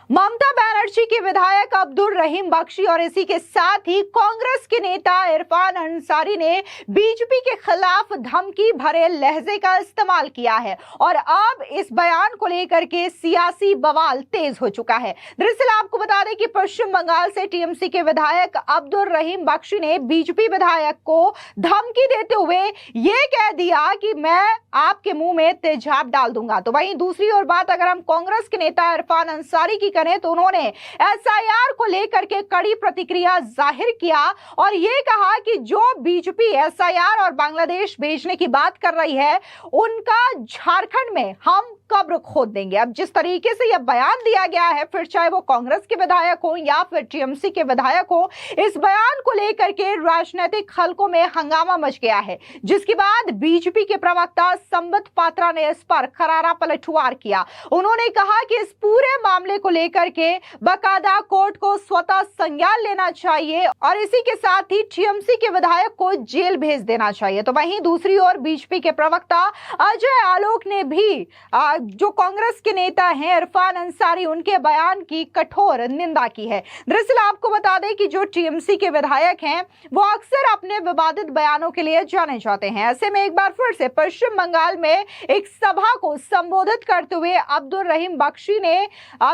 ममता बनर्जी के विधायक अब्दुल रहीम बख्शी और इसी के साथ ही कांग्रेस के नेता इरफान अंसारी ने बीजेपी के खिलाफ धमकी भरे लहजे का इस्तेमाल किया है और अब इस बयान को लेकर के सियासी बवाल तेज हो चुका है। दरअसल आपको बता दें कि पश्चिम बंगाल से टीएमसी के विधायक अब्दुल रहीम बख्शी ने बीजेपी विधायक को धमकी देते हुए ये कह दिया कि मैं आपके मुंह में तेजाब डाल दूंगा। तो वहीं दूसरी ओर बात अगर हम कांग्रेस के नेता इरफान अंसारी की करें तो उन्होंने एसआईआर को लेकर के कड़ी प्रतिक्रिया जाहिर किया और यह कहा कि जो बीजेपी एसआईआर और बांग्लादेश भेजने की बात कर रही है उनका झारखंड में हम कब्र खोद देंगे। अब जिस तरीके से यह बयान दिया गया है, फिर चाहे वो कांग्रेस के विधायक हो या फिर टीएमसी के विधायक हो, इस बयान को लेकर के राजनीतिक हलकों में हंगामा मच गया है, जिसके बाद बीजेपी के प्रवक्ता संबित पात्रा ने इस पर करारा पलटवार किया। उन्होंने कहा कि इस पूरे मामले को लेकर के बाकायदा कोर्ट को स्वतः संज्ञान लेना चाहिए और इसी के साथ ही टीएमसी के विधायक को जेल भेज देना चाहिए। तो वहीं दूसरी ओर बीजेपी के प्रवक्ता अजय आलोक ने भी जो कांग्रेस के नेता हैं इरफान अंसारी, उनके बयान की कठोर निंदा की है। दरअसल आपको बता दें कि जो टीएमसी के विधायक हैं वो अक्सर अपने विवादित बयानों के लिए जाने जाते हैं। ऐसे में एक बार फिर से पश्चिम बंगाल में एक सभा को संबोधित करते हुए अब्दुल रहीम बख्शी ने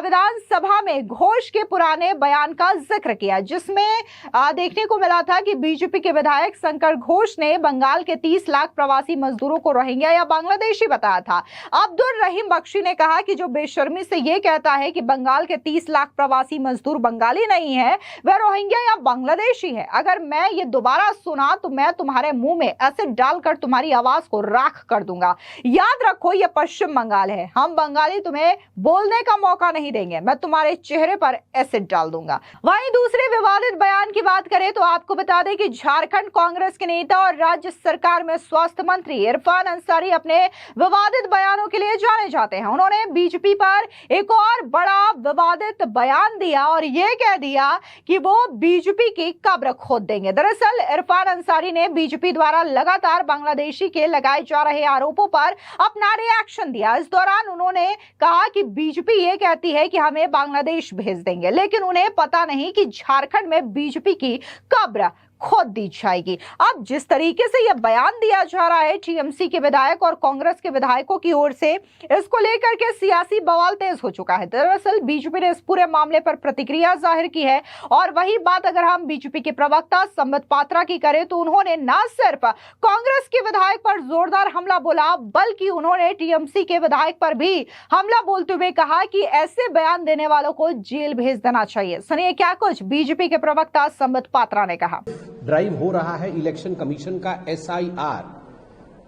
विधानसभा में घोष के पुराने बयान का जिक्र किया, जिसमें देखने को मिला था कि बीजेपी के विधायक शंकर घोष ने बंगाल के 30 लाख प्रवासी मजदूरों को रोहिंग्या या बांग्लादेशी बताया था। अब्दुल रहीम बख्शी ने कहा कि जो बेशर्मी से यह कहता है कि बंगाल के 30 लाख प्रवासी मजदूर बंगाली नहीं है, वह रोहिंग्या या बांग्लादेशी है। अगर मैं ये दोबारा सुना तो मैं तुम्हारे मुंह में एसिड डालकर तुम्हारी आवाज को राख कर दूंगा। याद रखो ये पश्चिम बंगाल है, हम बंगाली तुम्हें बोलने का मौका नहीं देंगे, मैं तुम्हारे चेहरे पर एसिड डाल दूंगा। वहीं दूसरे विवादित बयान की बात करें तो आपको बता दें कि झारखंड कांग्रेस के नेता और राज्य सरकार में स्वास्थ्य मंत्री इरफान अंसारी अपने विवादित बयानों के लिए जाने जाते हैं। उन्होंने बीजेपी पर एक और बड़ा विवादित बयान दिया और यह कह दिया कि वो बीजेपी की कब्र खोद देंगे। दरअसल इरफान अंसारी ने बीजेपी द्वारा लगातार बांग्लादेशी के लगाए जा रहे आरोपों पर अपना रिएक्शन दिया। इस दौरान उन्होंने कहा कि बीजेपी ये कहती है कि हमें बांग्लादेश भेज देंगे, लेकिन उन्हें पता नहीं कि झारखंड में बीजेपी की कब्र खोद दी जाएगी। अब जिस तरीके से यह बयान दिया जा रहा है टीएमसी के विधायक और कांग्रेस के विधायकों की ओर से, इसको लेकर के सियासी बवाल तेज हो चुका है। दरअसल बीजेपी ने इस पूरे मामले पर प्रतिक्रिया जाहिर की है और वही बात अगर हम बीजेपी के प्रवक्ता संबित पात्रा की करें तो उन्होंने न सिर्फ कांग्रेस के विधायक पर जोरदार हमला बोला, बल्कि उन्होंने टीएमसी के विधायक पर भी हमला बोलते हुए कहा कि ऐसे बयान देने वालों को जेल भेज देना चाहिए। सुनिए क्या कुछ बीजेपी के प्रवक्ता संबित पात्रा ने कहा। ड्राइव हो रहा है इलेक्शन कमीशन का एसआईआर,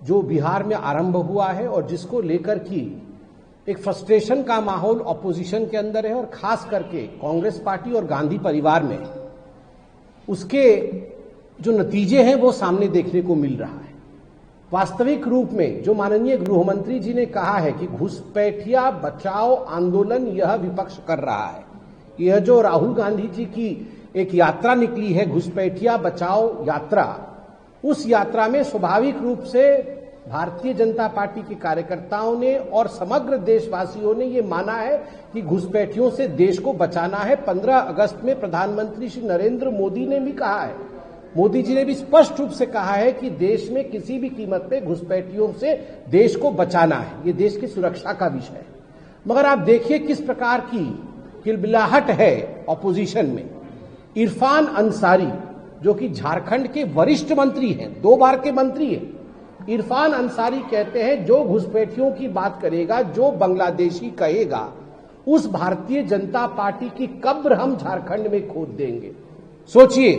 जो बिहार में आरंभ हुआ है और जिसको लेकर की एक फ्रस्ट्रेशन का माहौल ऑपोजिशन के अंदर है और खास करके कांग्रेस पार्टी और गांधी परिवार में उसके जो नतीजे हैं वो सामने देखने को मिल रहा है। वास्तविक रूप में जो माननीय गृह मंत्री जी ने कहा है कि घुसपैठिया बचाओ आंदोलन यह विपक्ष कर रहा है, यह जो राहुल गांधी जी की एक यात्रा निकली है घुसपैठिया बचाओ यात्रा, उस यात्रा में स्वाभाविक रूप से भारतीय जनता पार्टी के कार्यकर्ताओं ने और समग्र देशवासियों ने ये माना है कि घुसपैठियों से देश को बचाना है। 15 अगस्त में प्रधानमंत्री श्री नरेंद्र मोदी ने भी कहा है, मोदी जी ने भी स्पष्ट रूप से कहा है कि देश में किसी भी कीमत पे घुसपैठियों से देश को बचाना है, ये देश की सुरक्षा का विषय है। मगर आप देखिए किस प्रकार की किलबिलाहट है ऑपोजिशन में। इरफान अंसारी जो कि झारखंड के वरिष्ठ मंत्री हैं, 2 बार के मंत्री हैं, इरफान अंसारी कहते हैं जो घुसपैठियों की बात करेगा, जो बांग्लादेशी कहेगा, उस भारतीय जनता पार्टी की कब्र हम झारखंड में खोद देंगे। सोचिए,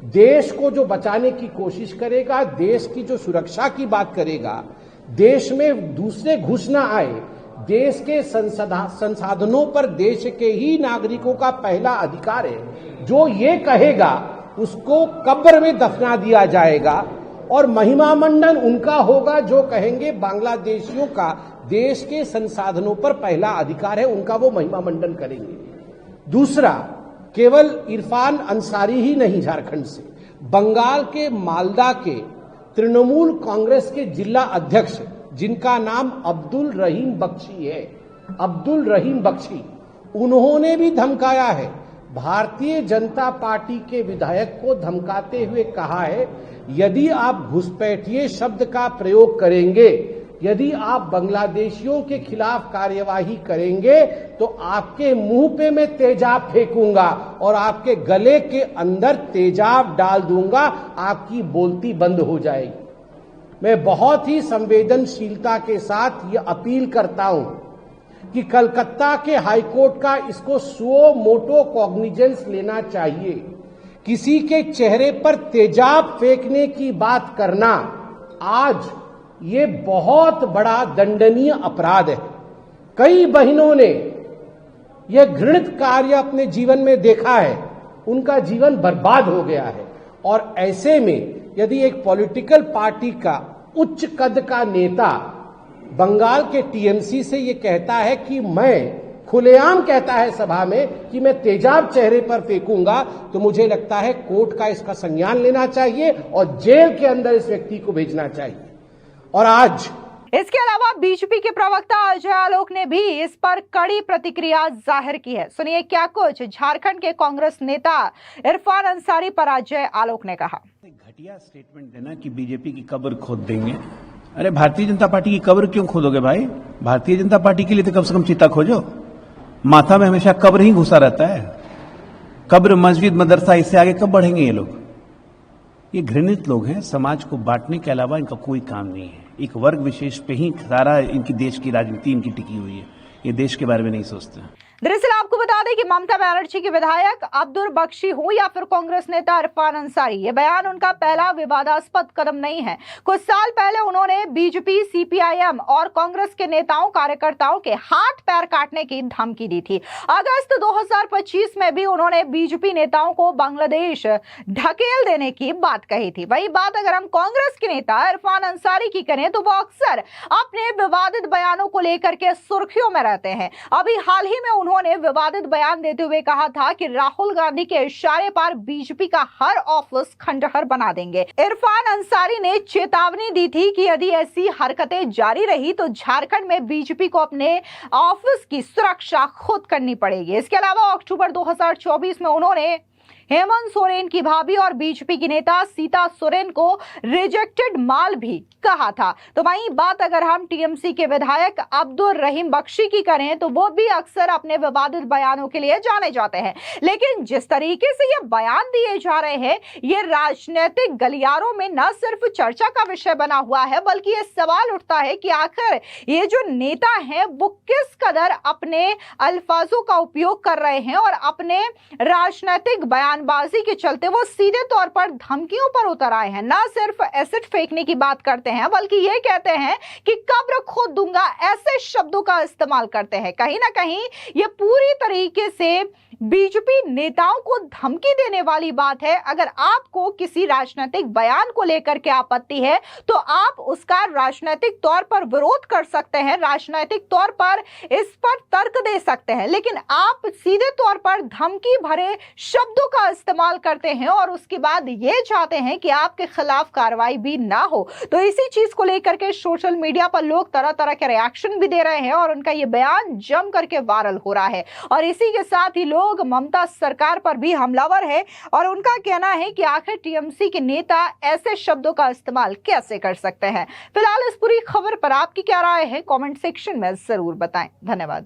देश को जो बचाने की कोशिश करेगा, देश की जो सुरक्षा की बात करेगा, देश में दूसरे घुस ना आए, देश के संसाधनों पर देश के ही नागरिकों का पहला अधिकार है, जो ये कहेगा उसको कब्र में दफना दिया जाएगा और महिमा मंडन उनका होगा जो कहेंगे बांग्लादेशियों का देश के संसाधनों पर पहला अधिकार है, उनका वो महिमा मंडन करेंगे। दूसरा, केवल इरफान अंसारी ही नहीं, झारखंड से बंगाल के मालदा के तृणमूल कांग्रेस के जिला अध्यक्ष जिनका नाम अब्दुल रहीम बख्शी है, अब्दुल रहीम बख्शी, उन्होंने भी धमकाया है। भारतीय जनता पार्टी के विधायक को धमकाते हुए कहा है, यदि आप घुसपैठिए शब्द का प्रयोग करेंगे, यदि आप बांग्लादेशियों के खिलाफ कार्यवाही करेंगे तो आपके मुंह पे मैं तेजाब फेंकूंगा और आपके गले के अंदर तेजाब डाल दूंगा, आपकी बोलती बंद हो जाएगी। मैं बहुत ही संवेदनशीलता के साथ ये अपील करता हूं कि कलकत्ता के हाईकोर्ट का इसको सुओ मोटो कॉग्निजेंस लेना चाहिए। किसी के चेहरे पर तेजाब फेंकने की बात करना आज ये बहुत बड़ा दंडनीय अपराध है। कई बहनों ने यह घृणित कार्य अपने जीवन में देखा है, उनका जीवन बर्बाद हो गया है। और ऐसे में यदि एक पॉलिटिकल पार्टी का उच्च कद का नेता बंगाल के टीएमसी से ये कहता है कि मैं खुलेआम कहता है सभा में कि मैं तेजाब चेहरे पर फेंकूंगा, तो मुझे लगता है कोर्ट का इसका संज्ञान लेना चाहिए और जेल के अंदर इस व्यक्ति को भेजना चाहिए। और आज इसके अलावा बीजेपी के प्रवक्ता अजय आलोक ने भी इस पर कड़ी प्रतिक्रिया जाहिर की है। सुनिए क्या कुछ झारखंड के कांग्रेस नेता इरफान अंसारी पर अजय आलोक ने कहा। घटिया स्टेटमेंट देना कि बीजेपी की कब्र खोद देंगे। अरे भारतीय जनता पार्टी की कब्र क्यों खोदोगे भाई? भारतीय जनता पार्टी के लिए तो कम से कम चिता खोजो। माथा में हमेशा कब्र ही घुसा रहता है। कब्र, मस्जिद, मदरसा, इससे आगे कब बढ़ेंगे ये लोग? ये घृणित लोग हैं। समाज को बांटने के अलावा इनका कोई काम नहीं है। एक वर्ग विशेष पे ही सारा इनकी देश की राजनीति इनकी टिकी हुई है। ये देश के बारे में नहीं सोचते। दरअसल आपको बता दें कि ममता बनर्जी के विधायक अब्दुल बख्शी हो या फिर कांग्रेस नेता इरफान अंसारी, ये बयान उनका पहला विवादास्पद कदम नहीं है। कुछ साल पहले उन्होंने बीजेपी, सीपीआईएम और कांग्रेस के नेताओं कार्यकर्ताओं के हाथ पैर काटने की धमकी दी थी। अगस्त 2025 में भी उन्होंने बीजेपी नेताओं को बांग्लादेश ढकेल देने की बात कही थी। वही बात अगर हम कांग्रेस के नेता इरफान अंसारी की करें तो वो अक्सर अपने विवादित बयानों को लेकर के सुर्खियों में रहते हैं। अभी हाल ही में उन्होंने विवादित बयान देते हुए कहा था कि राहुल गांधी के इशारे पर बीजेपी का हर ऑफिस खंडहर बना देंगे। इरफान अंसारी ने चेतावनी दी थी कि यदि ऐसी हरकतें जारी रही तो झारखंड में बीजेपी को अपने ऑफिस की सुरक्षा खुद करनी पड़ेगी। इसके अलावा अक्टूबर 2024 में उन्होंने हेमंत सोरेन की भाभी और बीजेपी की नेता सीता सोरेन को रिजेक्टेड माल भी कहा था। तो वहीं बात अगर हम टीएमसी के विधायक अब्दुल रहीम बख्शी की करें तो वो भी अक्सर अपने विवादित बयानों के लिए जाने जाते हैं। लेकिन जिस तरीके से ये बयान दिए जा रहे हैं, ये राजनीतिक गलियारों में न सिर्फ चर्चा का विषय बना हुआ है, बल्कि ये सवाल उठता है कि आखिर ये जो नेता हैं वो किस कदर अपने अल्फाजों का उपयोग कर रहे हैं और अपने राजनीतिक बयानबाजी के चलते वो सीधे तौर पर धमकियों पर उतर आए हैं। न सिर्फ एसिड फेंकने की बात करते हैं बल्कि ये कहते हैं कि कब्र खोद दूंगा, ऐसे शब्दों का इस्तेमाल करते हैं। कहीं ना कहीं ये पूरी तरीके से बीजेपी नेताओं को धमकी देने वाली बात है। अगर आपको किसी राजनीतिक बयान को लेकर के आपत्ति है तो आप उसका राजनीतिक तौर पर विरोध कर सकते हैं, राजनीतिक तौर पर इस पर तर्क दे सकते हैं, लेकिन आप सीधे तौर पर धमकी भरे शब्दों का इस्तेमाल करते हैं और उसके बाद ये चाहते हैं कि आपके खिलाफ कार्रवाई भी ना हो। तो इसी चीज को लेकर के सोशल मीडिया पर लोग तरह तरह के रिएक्शन भी दे रहे हैं और उनका ये बयान जम करके वायरल हो रहा है। और इसी के साथ ही लोग ममता सरकार पर भी हमलावर है और उनका कहना है कि आखिर टीएमसी के नेता ऐसे शब्दों का इस्तेमाल कैसे कर सकते हैं। फिलहाल इस पूरी खबर पर आपकी क्या राय है, कमेंट सेक्शन में जरूर बताएं। धन्यवाद।